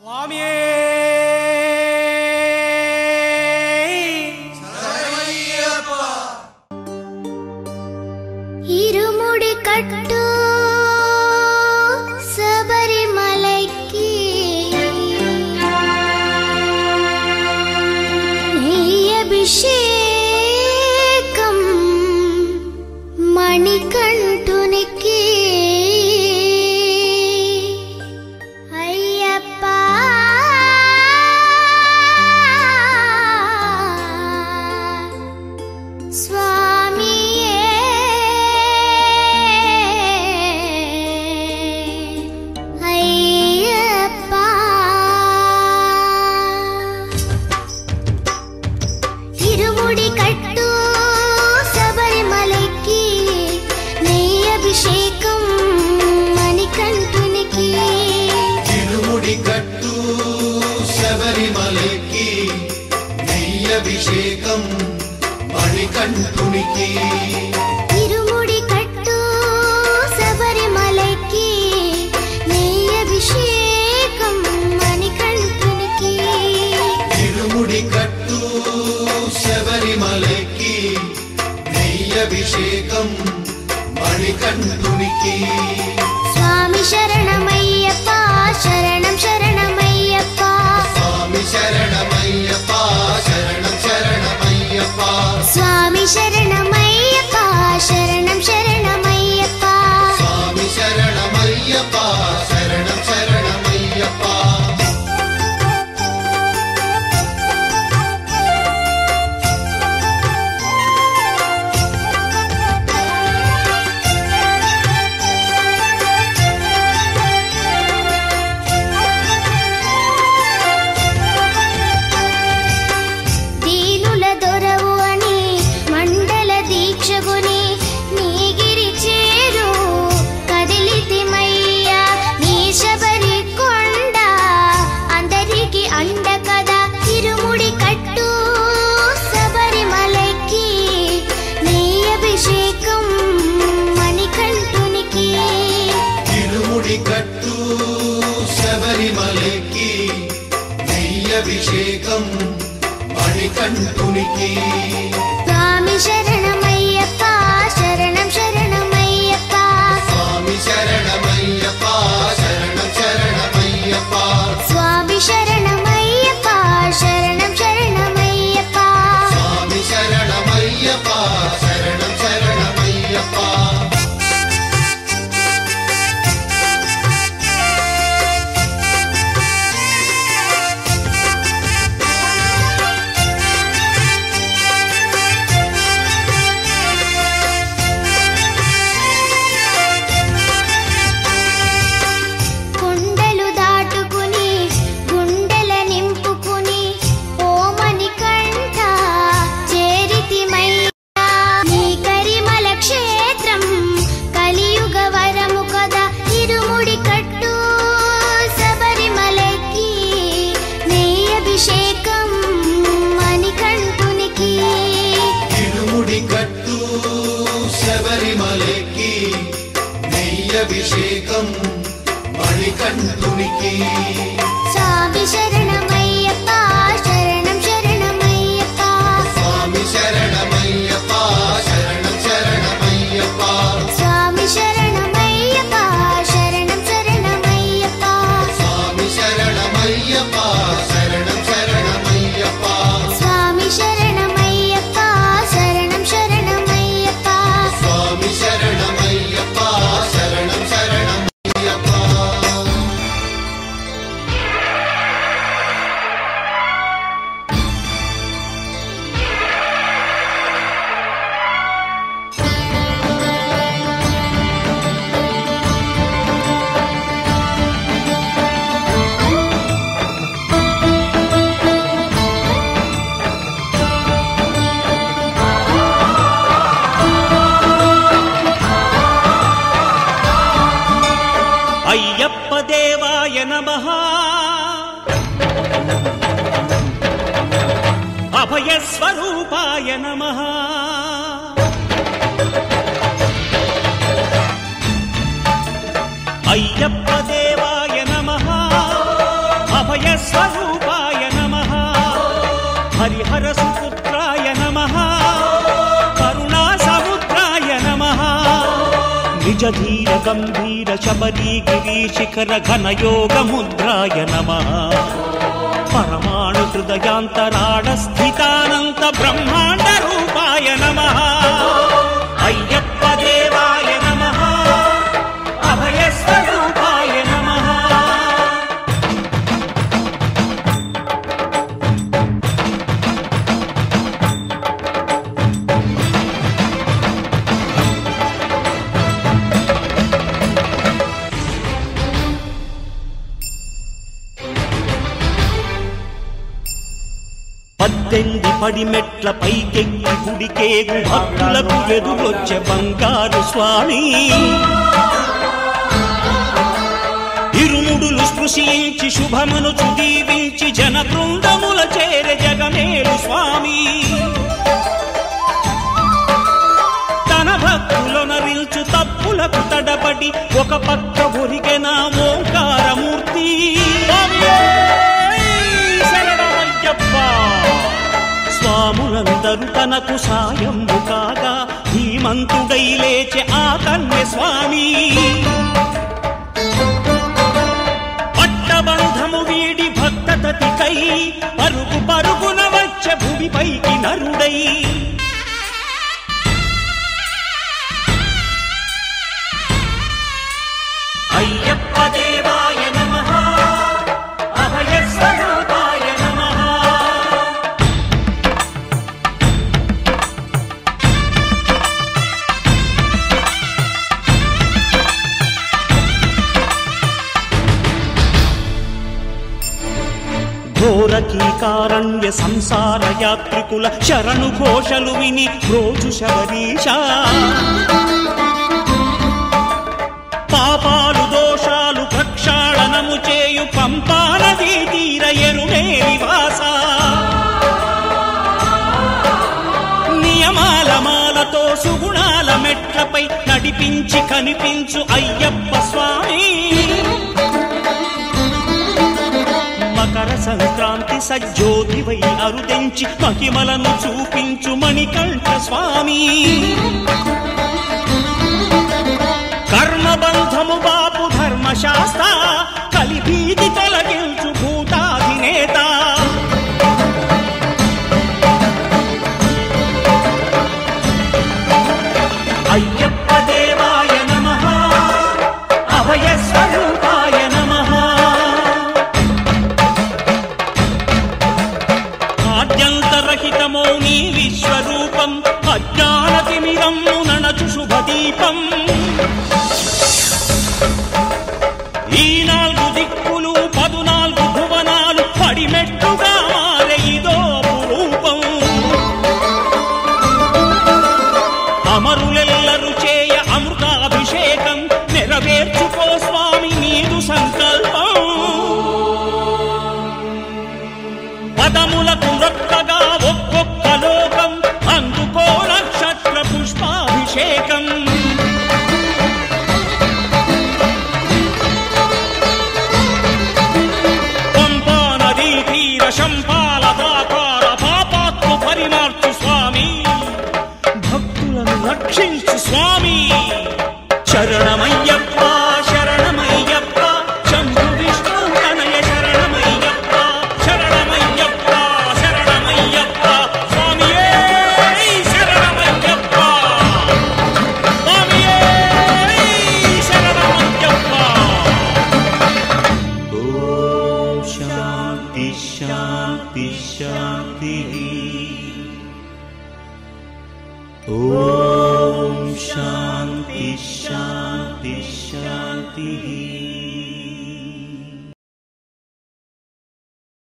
స్వామియే శరణమయ్యప్ప. ఇరుముడి కట్టు శబరిమలైకి అభిషేకం మణికంఠునికి అయ్యప్ప స్వామియే అయ్యప్ప. ఇరుముడి కట్టు శబరిమలైకి నెయ్యి అభిషేకం మణికంఠునికి. ఇరుముడి కట్టు శబరిమలైకి నెయ్యి అభిషేకం మణికంఠునికి. ఇరుముడి కట్టు శబరిమలైకి నెయ్యి అభిషేకం మణికంఠునికి. ఇరుముడి కట్టు శబరిమలైకి నెయ్యి అభిషేకం మణికంఠునికి. స్వామి శరణమయ్యప్ప శరణం శరణమయ్యప్ప. స్వామి శరణమయ్యప్ప శరణం శరణమయ్యప్ప. స్వామి శరణమయ్యప్ప శరణం శరణమయ్యప్ప. స్వామి శరణమయ్యప్ప శరణం శరణమయ్యప్ప. దీనుల దొరవు అని మండల దీక్షగుని నీగిరి చేరు కదిలితిమయ్యా నీ శబరి కొండ అందరికి అండ కదా. ఇరుముడి కట్టు శబరిమలైకి నీ అభిషేకం మణికంఠునికి. ఇరుముడి కట్టు శబరిమలైకి నెయ్యి అభిషేకం మణికంఠునికి. స్వామి శరణమయ్యప్ప శరణం శరణమయ్యప్ప. స్వామి శరణమయ్యప్ప శరణం శరణమయ్యప్ప. స్వామి శరణమయ్యప్ప శరణం శరణమయ్యప్ప. స్వామి శరణమయ్యప్ప శరణం శరణమయ్యప్ప. కొండలు దాటుకుని గుండెల నింపుకుని ఓమని కంఠ చేరితిమయ్యా నీ కరిమల క్షేత్రం కలియుగ వరము కదా. ఇరుముడి కట్టు శబరిమలైకి నెయ్యి అభిషేకం మణికంఠునికి. ఇరుముడి కట్టు శబరిమలైకి నెయ్యి అభిషేకం మణికంఠునికి. స్వామి శరణమయ్యప్ప శరణం శరణమయ్యప్ప. స్వామి శరణమయ్యప్ప శరణం శరణమయ్యప్ప. స్వామి శరణమయ్యప్ప శరణం శరణమయ్యప్ప. స్వామి శరణమయ్యప్ప శరణం శరణమయ్యప్ప. స్వామి శరణమయ్యప్ప శరణం శరణమయ్యప్ప. స్వామి శరణమయ్యప్ప శరణం శరణమయ్యప్ప. అయ్యప్ప దేవాయ నమః. అభయ స్వరూపాయ నమః. అయ్యప్ప దేవాయ నమః. అభయ అభయస్వరూపాయ నమః హరిహర సుపుత్రాయ నమః కరుణాసముద్రాయ నమః నిజధీర గంభీర శబరీ గిరీశిఖర ఘనయోగముద్రాయ నమః పరమాణు హృదయాంతరాళ స్థితానంత బ్రహ్మాండ రూపాయ నమః అయ్యప్ప దేవాయ నమః అభయస్వరూపాయ నమః పద్దెనిమిది పడిమెట్ల పైకెక్కి గుడికేగు భక్తులకు ఎదురొచ్చే బంగారు స్వామి ఇరుముడులు స్పృశించి శుభమనుచు దీవించి జన బృందముల చేరే జగమేలు స్వామి తన భక్తులొనరిల్చు తప్పులకు తడబడి ఒక పక్క ఒరిగెన ఓంకారమూర్తి స్వాములందరూ తనకు సాయము కాగా ధీమంతుడై లేచే ఆ కన్య స్వామి పట్టబంధము వీడి భక్తతతికై పరుగు పరుగున వచ్చే భూమిపైకి నరుడై అయ్యప్ప దేవాయ నమః అభయస్వరూపాయ నమః ఘోరకీకారణ్య సంసార యాత్రికుల శరణు ఘోషలు విని రోజు శబరీశ పాపాలు దోషాలు ప్రక్షాళనము చేయు పంపా నదీ తీర ఎరుమే నివాస నియమాల మాలతో సుగుణాల మెట్లపై నడిపించి కనిపించు అయ్యప్ప స్వామి మకర సంక్రాంతి సజ్జోతివై అరుదెంచి మహిమలను చూపించు మణికంఠ స్వామి కర్మబంధము బాపు ధర్మశాస్త్ర కలిభీతి తొలగించు భూతాధినేత అయ్యప్ప దేవాయ నమః అభయస్వరూపాయ నమః ఆద్యంతరహితమో నీ విశ్వరూపం అజ్ఞానతిమిరము ననచు శుభదీపం ఈ 4 దిక్కులు 14 భువనాలు పడిమెట్టుగా మారే ఇదో అపురూపం అమరులెల్లరు చేయ అమృతాభిషేకం నెరవేర్చుకో స్వామి నీదు సంకల్పం పదములకు రొక్కగా ఒక్కొక్క లోకం అందుకో నక్షత్ర పుష్పాభిషేకం పంపా నదీ తీర శంపాల దాకార పాపాత్ము పరిమార్చు స్వామి భక్తులను రక్షించు స్వామి శరణమయ్యప్ప శరణమయ్యప్ప శంభు విష్ణు తనయ శరణమయ్యప్ప శరణమయ్యప్ప శరణమయ్యప్ప స్వామియే శరణమయ్యప్ప స్వామియే శరణమయ్యప్ప ఓం శాంతి శాంతి శాంతి ఓం